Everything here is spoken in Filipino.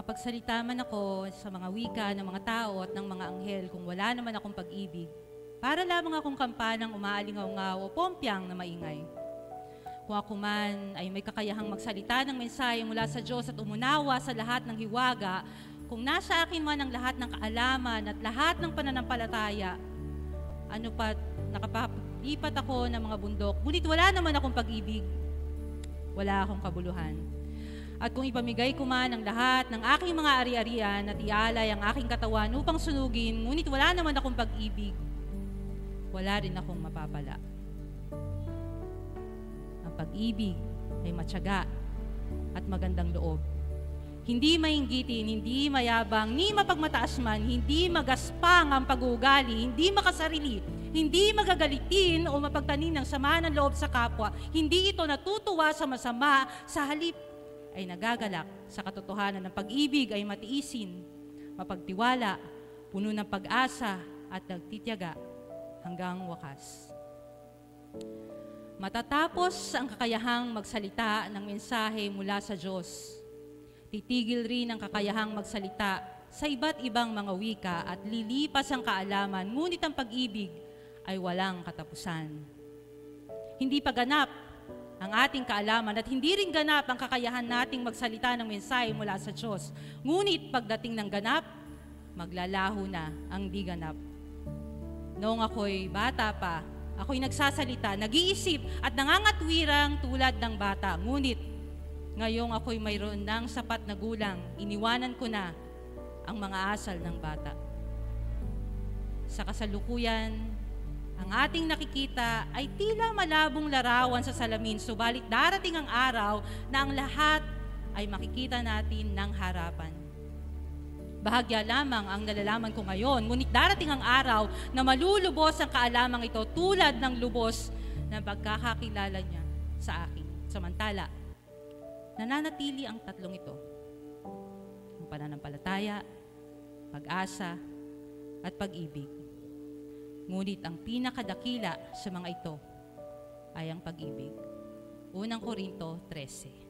Makapagsalita man ako sa mga wika ng mga tao at ng mga anghel kung wala naman akong pag-ibig, para lamang akong kampanang umaalingaw-ngaw o pompyang na maingay. Kung ako man ay may kakayahang magsalita ng mensahe mula sa Diyos at umunawa sa lahat ng hiwaga, kung nasa akin man ang lahat ng kaalaman at lahat ng pananampalataya, ano pat nakapalipat ako ng mga bundok, ngunit wala naman akong pag-ibig, wala akong kabuluhan. At kung ipamigay ko man ang lahat ng aking mga ari-arian at ialay ang aking katawan upang sunugin, ngunit wala naman akong pag-ibig, wala rin akong mapapala. Ang pag-ibig ay matyaga at magandang loob. Hindi mainggitin, hindi mayabang, ni mapagmataas man, hindi magaspang ang pag-uugali, hindi makasarili, hindi magagalitin o mapagtanim ng sama ng loob sa kapwa, hindi ito natutuwa sa masama, sa halip ay nagagalak sa katotohanan ng pag-ibig ay matiisin, mapagtiwala, puno ng pag-asa at nagtitiyaga hanggang wakas. Matatapos ang kakayahang magsalita ng mensahe mula sa Diyos, titigil rin ang kakayahang magsalita sa iba't ibang mga wika at lilipas ang kaalaman, ngunit ang pag-ibig ay walang katapusan. Hindi pa ganap ang ating kaalaman at hindi rin ganap ang kakayahan nating magsalita ng mensahe mula sa Diyos. Ngunit pagdating ng ganap, maglalaho na ang di ganap. Noong ako'y bata pa, ako'y nagsasalita, nag-iisip at nangangatwirang tulad ng bata. Ngunit ngayong ako'y mayroon ng sapat na gulang, iniwanan ko na ang mga asal ng bata. Sa kasalukuyan, ang ating nakikita ay tila malabong larawan sa salamin, subalit darating ang araw na ang lahat ay makikita natin ng harapan. Bahagya lamang ang nalalaman ko ngayon, ngunit darating ang araw na malulubos ang kaalamang ito tulad ng lubos na pagkakakilala niya sa akin. Samantala, nananatili ang tatlong ito: ang pananampalataya, pag-asa, at pag-ibig. Ngunit ang pinakadakila sa mga ito ay ang pag-ibig. Unang Korinto 13.